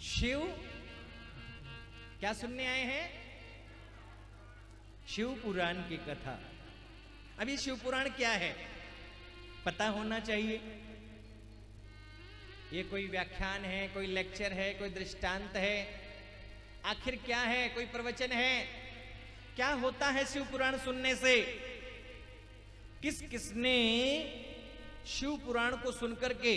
शिव क्या सुनने आए हैं? शिव पुराण की कथा। अभी शिव पुराण क्या है पता होना चाहिए। ये कोई व्याख्यान है, कोई लेक्चर है, कोई दृष्टांत है, आखिर क्या है? कोई प्रवचन है? क्या होता है शिव पुराण सुनने से? किस किसने शिव पुराण को सुनकर के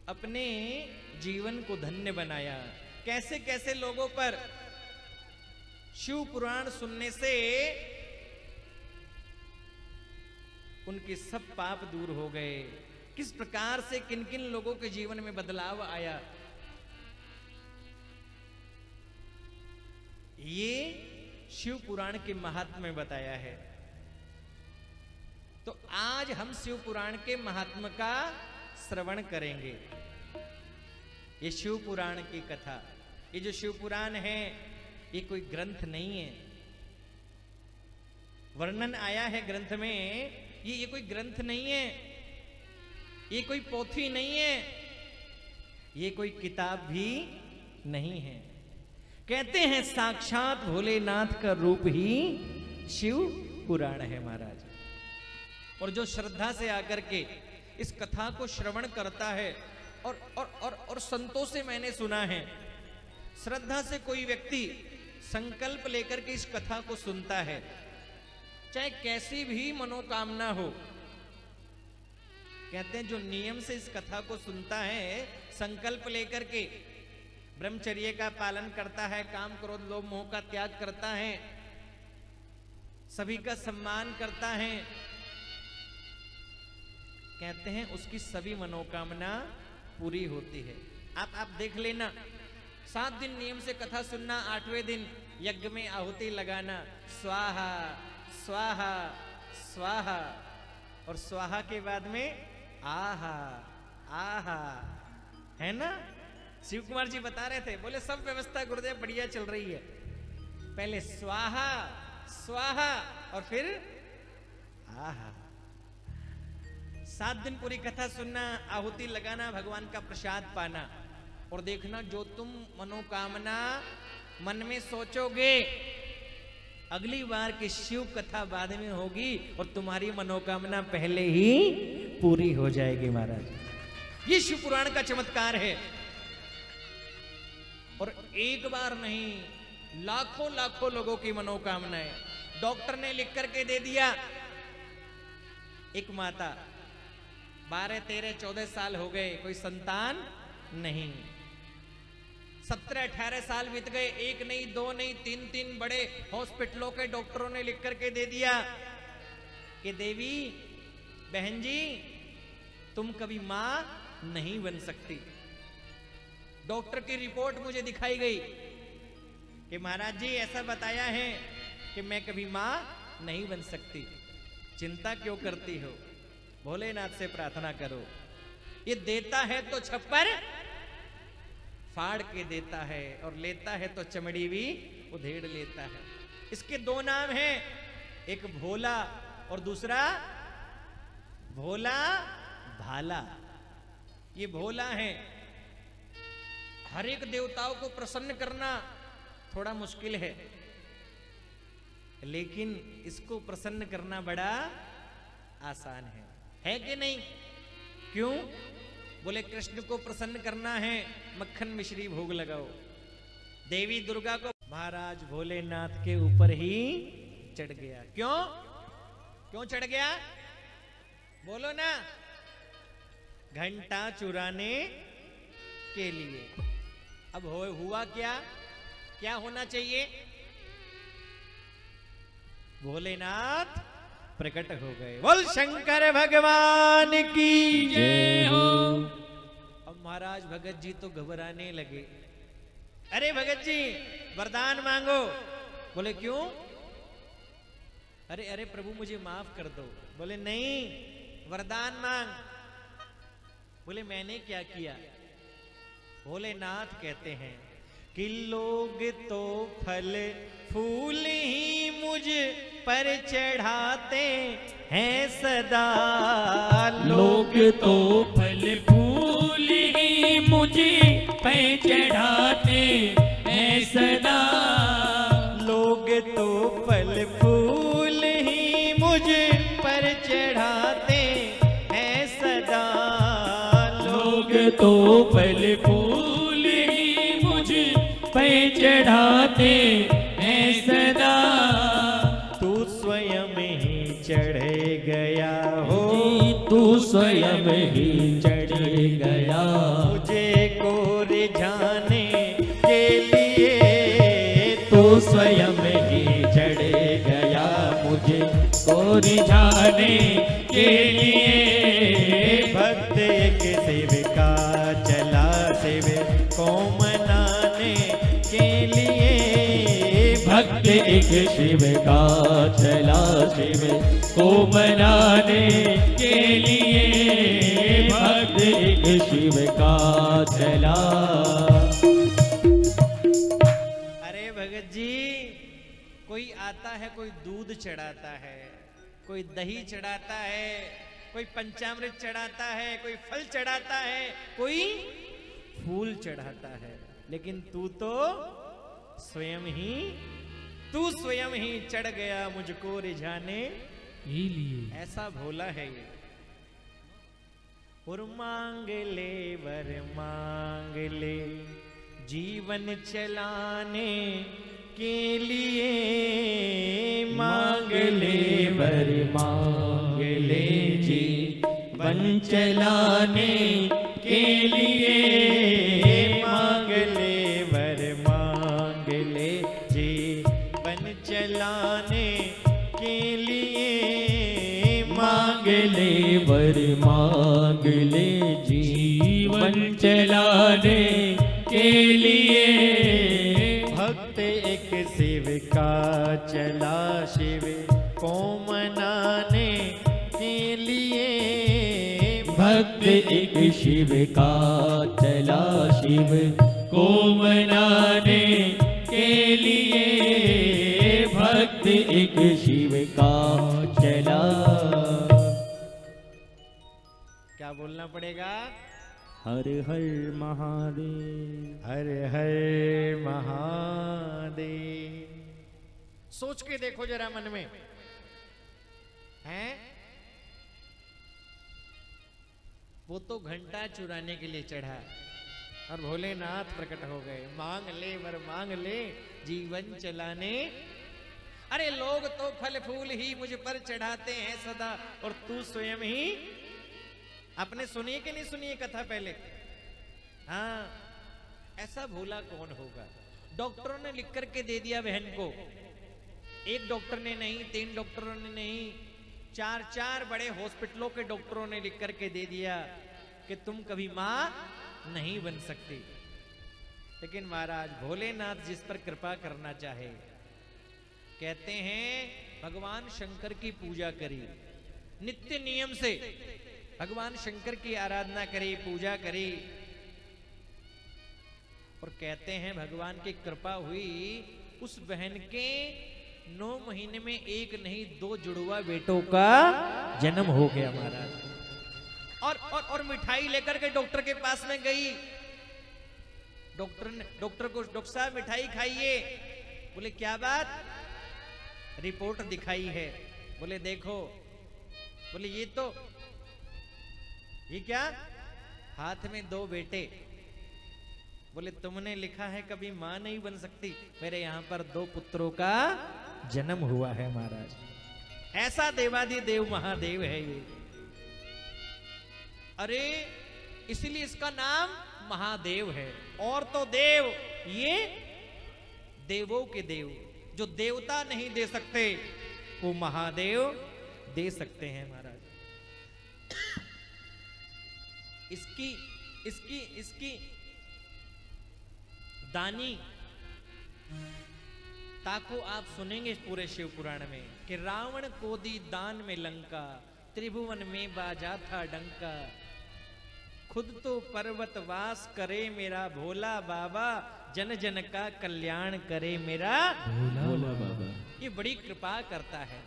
अपने जीवन को धन्य बनाया? कैसे कैसे लोगों पर शिव पुराण सुनने से उनके सब पाप दूर हो गए? किस प्रकार से किन किन लोगों के जीवन में बदलाव आया? ये शिव पुराण के महात्म्य में बताया है। तो आज हम शिव पुराण के महात्म्य का श्रवण करेंगे। ये शिव पुराण की कथा, ये जो शिव पुराण है ये कोई ग्रंथ नहीं है। वर्णन आया है ग्रंथ में, ये कोई ग्रंथ नहीं है, ये कोई पोथी नहीं है, ये कोई किताब भी नहीं है। कहते हैं साक्षात भोलेनाथ का रूप ही शिव पुराण है महाराज। और जो श्रद्धा से आकर के इस कथा को श्रवण करता है और संतों से मैंने सुना है, श्रद्धा से कोई व्यक्ति संकल्प लेकर के इस कथा को सुनता है, चाहे कैसी भी मनोकामना हो, कहते हैं जो नियम से इस कथा को सुनता है, संकल्प लेकर के ब्रह्मचर्य का पालन करता है, काम क्रोध लोभ मोह का त्याग करता है, सभी का सम्मान करता है, कहते हैं उसकी सभी मनोकामना पूरी होती है। आप देख लेना, 7 दिन नियम से कथा सुनना, 8वें दिन यज्ञ में आहुति लगाना, स्वाहा स्वाहा स्वाहा, और स्वाहा के बाद में आहा आहा, है ना? शिव कुमार जी बता रहे थे, बोले सब व्यवस्था गुरुदेव बढ़िया चल रही है, पहले स्वाहा स्वाहा और फिर आहा। 7 दिन पूरी कथा सुनना, आहुति लगाना, भगवान का प्रसाद पाना, और देखना जो तुम मनोकामना मन में सोचोगे, अगली बार की शिव कथा बाद में होगी और तुम्हारी मनोकामना पहले ही पूरी हो जाएगी महाराज। ये शिव पुराण का चमत्कार है। और एक बार नहीं, लाखों लाखों लोगों की मनोकामनाएं डॉक्टर ने लिख करके दे दिया। एक माता 12, 13, 14 साल हो गए, कोई संतान नहीं, 17, 18 साल बीत गए, 1 नहीं 2 नहीं 3 बड़े हॉस्पिटलों के डॉक्टरों ने लिख करके दे दिया कि देवी बहन जी तुम कभी मां नहीं बन सकती। डॉक्टर की रिपोर्ट मुझे दिखाई गई कि महाराज जी ऐसा बताया है कि मैं कभी मां नहीं बन सकती। चिंता क्यों करती हो? भोलेनाथ से प्रार्थना करो। ये देता है तो छप्पर फाड़ के देता है और लेता है तो चमड़ी भी उधेड़ लेता है। इसके 2 नाम हैं, एक भोला और दूसरा भोला भाला। ये भोला है, हर एक देवताओं को प्रसन्न करना थोड़ा मुश्किल है, लेकिन इसको प्रसन्न करना बड़ा आसान है कि नहीं? क्यों? बोले कृष्ण को प्रसन्न करना है, मक्खन मिश्री भोग लगाओ। देवी दुर्गा को महाराज भोलेनाथ के ऊपर ही चढ़ गया। क्यों चढ़ गया? बोलो ना। घंटा चुराने के लिए। अब हुआ क्या होना चाहिए? भोलेनाथ प्रकट हो गए। बोल शंकर भगवान की जय हो। अब महाराज भगत जी तो घबराने लगे। अरे भगत जी वरदान मांगो। बोले क्यों? अरे प्रभु मुझे माफ कर दो। बोले नहीं, वरदान मांग। बोले मैंने क्या किया? भोलेनाथ कहते हैं कि लोग तो फल फूल ही मुझ पर चढ़ाते हैं सदा। लोग तो फल फूल ही मुझे पे चढ़ाते हैं सदा। लोग तो फल फूल ही मुझ पर चढ़ाते हैं सदा। लोग तो फल फूल ही मुझ पे चढ़ाते हैं सदा। तू स्वयं ही चढ़ गया हो, तू स्वयं ही चढ़ गया मुझे को रिझाने के लिए। तू स्वयं ही चढ़ गया मुझे को रिझाने के लिए। भक्त एक शिव का चला शिव को मनाने के लिए। भक्त एक शिव का चला शिव को मनाने के लिए। भक्त एक शिव का चला। अरे भगत जी, कोई आता है, कोई दूध चढ़ाता है, कोई दही चढ़ाता है, कोई पंचामृत चढ़ाता है, कोई फल चढ़ाता है, कोई फूल चढ़ाता है, लेकिन तू तो स्वयं ही चढ़ गया मुझको रिझाने के लिए। ऐसा भोला है ये। और मांग ले वर मांग ले जीवन चलाने के लिए। मांग ले वर मांग ले जीवन चलाने के लिए। मांग ले वर मांग ले जीवन चलाने के लिए। मांग ले वर मांग ले जीवन चलाने के लिए। भक्त एक शिव का चला शिव को मनाने के लिए। भक्त एक शिव का चला शिव को मनाने के लिए। भक्त एक शिव का चला। क्या बोलना पड़ेगा? हर हर महादेव। हर हर महादेव। सोच के देखो जरा मन में, हैं? वो तो घंटा चुराने के लिए चढ़ा और भोलेनाथ प्रकट हो गए। मांग ले वर मांग ले जीवन चलाने। अरे लोग तो फल फूल ही मुझ पर चढ़ाते हैं सदा, और तू स्वयं ही। आपने सुनी कि नहीं सुनी ये कथा पहले? हाँ, ऐसा भोला कौन होगा? डॉक्टरों ने लिख करके दे दिया बहन को। एक डॉक्टर ने नहीं, 3 डॉक्टरों ने नहीं, 4 बड़े हॉस्पिटलों के डॉक्टरों ने लिख करके दे दिया कि तुम कभी मां नहीं बन सकती। लेकिन महाराज भोलेनाथ जिस पर कृपा करना चाहे, कहते हैं भगवान शंकर की पूजा करी, नित्य नियम से भगवान शंकर की आराधना करी, पूजा करी, और कहते हैं भगवान की कृपा हुई, उस बहन के 9 महीने में 1 नहीं 2 जुड़वा बेटों का जन्म हो गया महाराज। और मिठाई लेकर के डॉक्टर के पास में गई। डॉक्टर को, डॉक्टर साहब मिठाई खाइए। बोले क्या बात? रिपोर्ट दिखाई है। बोले देखो। बोले ये क्या? हाथ में 2 बेटे। बोले तुमने लिखा है कभी मां नहीं बन सकती, मेरे यहां पर 2 पुत्रों का जन्म हुआ है महाराज। ऐसा देवाधिदेव महादेव है ये। अरे इसलिए इसका नाम महादेव है। और तो देव, ये देवों के देव, जो देवता नहीं दे सकते वो महादेव दे सकते हैं महाराज। इसकी दानी ताको आप सुनेंगे पूरे शिव पुराण में कि रावण को दी दान में लंका, त्रिभुवन में बाजा था डंका। खुद तो पर्वत वास करे मेरा भोला बाबा, जन जन का कल्याण करे मेरा भोला बाबा। ये बड़ी कृपा करता है।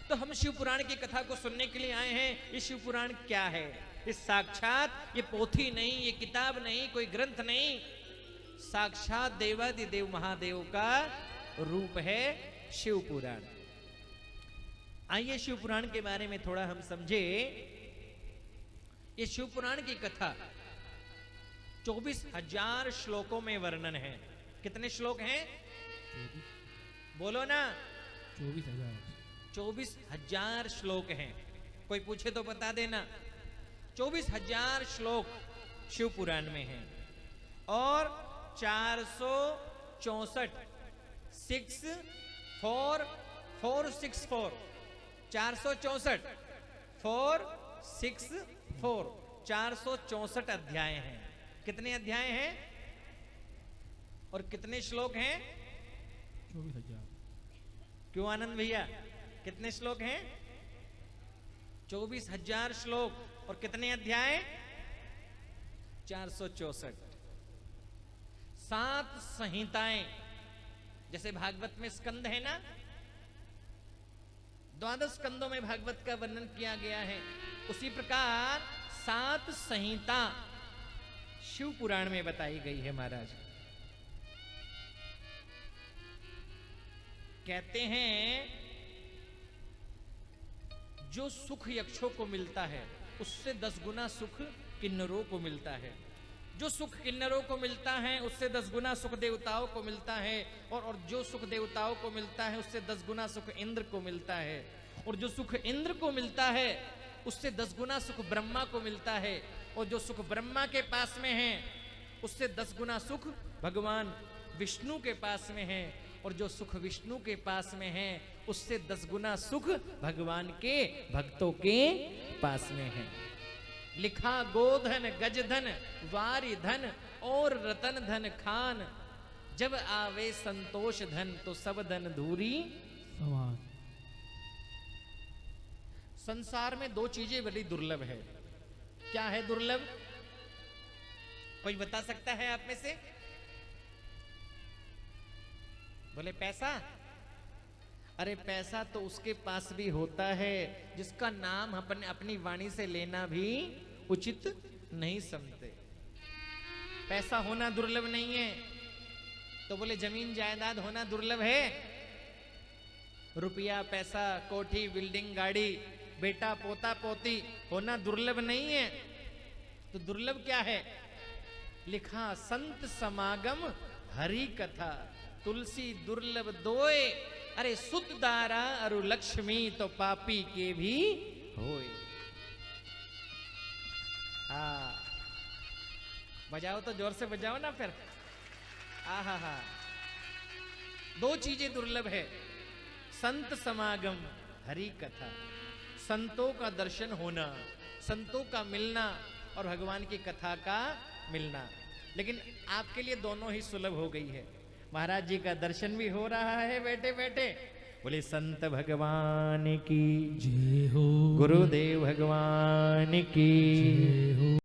तो हम शिव पुराण की कथा को सुनने के लिए आए हैं। ये शिव पुराण क्या है? ये साक्षात ये पोथी नहीं, ये किताब नहीं, कोई ग्रंथ नहीं, साक्षात देवादिदेव महादेव का रूप है शिव पुराण। आइए शिव पुराण के बारे में थोड़ा हम समझे। ये शिव पुराण की कथा 24,000 श्लोकों में वर्णन है। कितने श्लोक हैं? बोलो ना। 24,000 श्लोक हैं। कोई पूछे तो बता देना। 24,000 श्लोक शिव पुराण में हैं और 464 464 अध्याय हैं। कितने अध्याय हैं और कितने श्लोक हैं? 24,000। क्यों आनंद भैया, कितने श्लोक हैं? 24,000 श्लोक और कितने अध्याय? 464। 7 संहिताएं, जैसे भागवत में स्कंद है ना, 12 स्कंदों में भागवत का वर्णन किया गया है, उसी प्रकार 7 संहिता शिव पुराण में बताई गई है। महाराज कहते हैं जो सुख यक्षों को मिलता है उससे 10 गुना सुख किन्नरों को मिलता है। जो सुख किन्नरों को मिलता है उससे 10 गुना सुख देवताओं को मिलता है, और जो सुख देवताओं को मिलता है उससे 10 गुना सुख इंद्र को मिलता है, और जो सुख इंद्र को मिलता है उससे 10 गुना सुख ब्रह्मा को मिलता है, और जो सुख ब्रह्मा के पास में है उससे 10 गुना सुख भगवान विष्णु के पास में है, और जो सुख विष्णु के पास में है उससे 10 गुना सुख भगवान के भक्तों के पास में है। लिखा गोधन गजधन वारी धन और रतन धन खान, जब आवे संतोष धन तो सब धन धूरी समान। संसार में 2 चीजें बड़ी दुर्लभ है। क्या है दुर्लभ? कोई बता सकता है आप में से? बोले पैसा। अरे पैसा तो उसके पास भी होता है जिसका नाम अपनी वाणी से लेना भी उचित नहीं समझते। पैसा होना दुर्लभ नहीं है। तो बोले जमीन जायदाद होना दुर्लभ है? रुपया पैसा कोठी बिल्डिंग गाड़ी बेटा पोता पोती होना दुर्लभ नहीं है। तो दुर्लभ क्या है? लिखा संत समागम हरि कथा, तुलसी दुर्लभ दोए, अरे सुत दारा अरु लक्ष्मी तो पापी के भी होए। हाँ बजाओ तो जोर से बजाओ ना फिर। आहा हा। 2 चीजें दुर्लभ है, संत समागम हरि कथा, संतों का दर्शन होना, संतों का मिलना और भगवान की कथा का मिलना। लेकिन आपके लिए दोनों ही सुलभ हो गई है। महाराज जी का दर्शन भी हो रहा है बैठे बैठे। बोले संत भगवान की जय हो, गुरुदेव भगवान की जय हो।